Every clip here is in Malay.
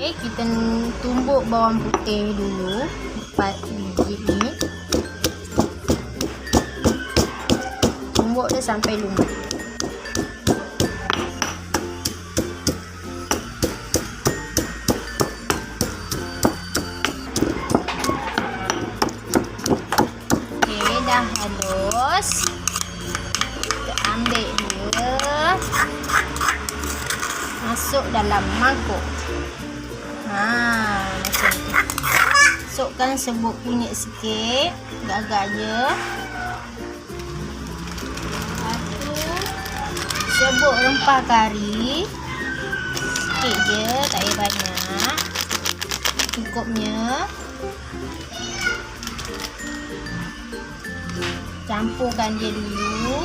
Okay, kita tumbuk bawang putih dulu 4 biji ni. Tumbuk dia sampai lumer. Okay, dah halus. Kita ambil dia, masuk dalam mangkuk. Macam tu. Masukkan serbuk kunyit sikit, agak-agak je. Lepas tu serbuk rempah kari sikit je, tak payah banyak, cukupnya. Campurkan dia dulu.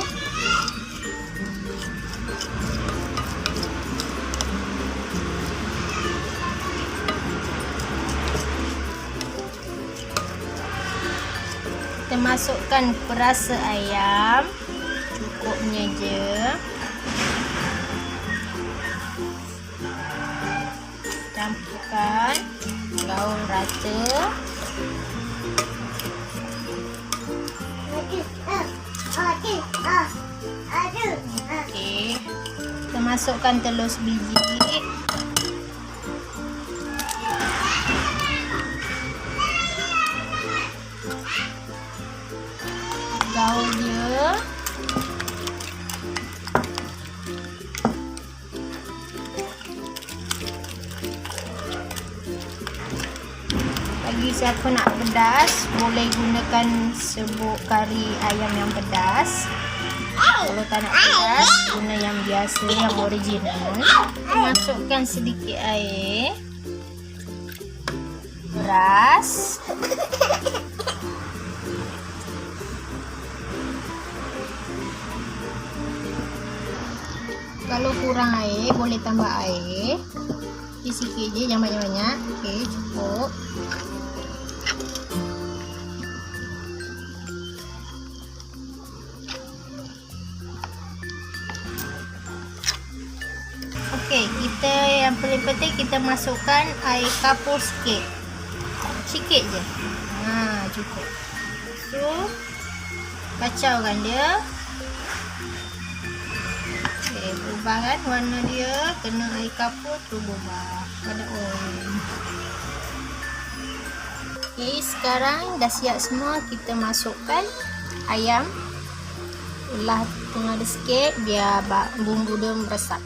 Kita masukkan perasa ayam, cukupnya je. Campurkan, gaul rata. Okey, kita masukkan telur sebiji. Gaul dia. Bagi siapa nak pedas, boleh gunakan serbuk kari ayam yang pedas. Kalau tak nak pedas, guna yang biasa, yang original. Masukkan sedikit air, beras. Kalau kurang air, boleh tambah air. Sikit je, jangan banyak-banyak. Okey, cukup. Okey, kita yang paling penting kita masukkan air kapur sikit. Sikit je. Cukup. So, kacaukan dia. Berubah kan warna dia, kena air kapur tu berubah pada orange. Okay, sekarang dah siap semua. Kita masukkan ayam, ulah tengah dia sikit biar bumbu dia meresap.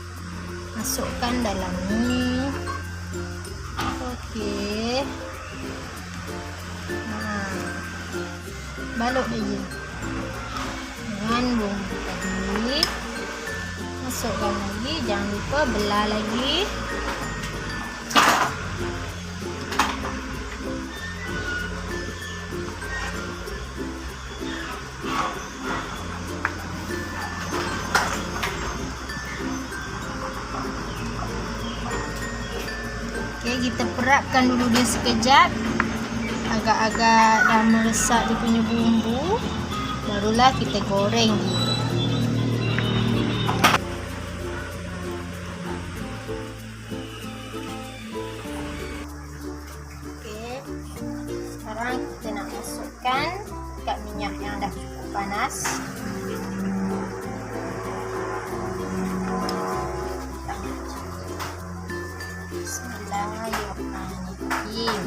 Masukkan dalam ni. Okey, balut dia je dengan bumbu tadi. Masukkan lagi, jangan lupa belah lagi. Okey, kita perapkan dulu dia sekejap. Agak-agak dah meresap dia punya bumbu, barulah kita goreng dia. Sekarang kita nak masukkan dekat minyak yang dah cukup panas. Bismillahirrahmanirrahim.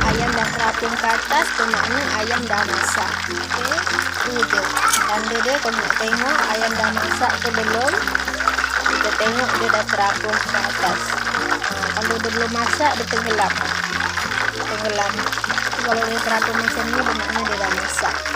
Ayam dah terapung ke atas, bermakna ayam dah masak. Okey, tu je tanda dia. Kalau nak tengok ayam dah masak ke belum, kita tengok dia dah terapung ke atas. Kalau dia belum masak, dia tenggelam. Kalau dia terapung macam ni, bermakna dia dah masak.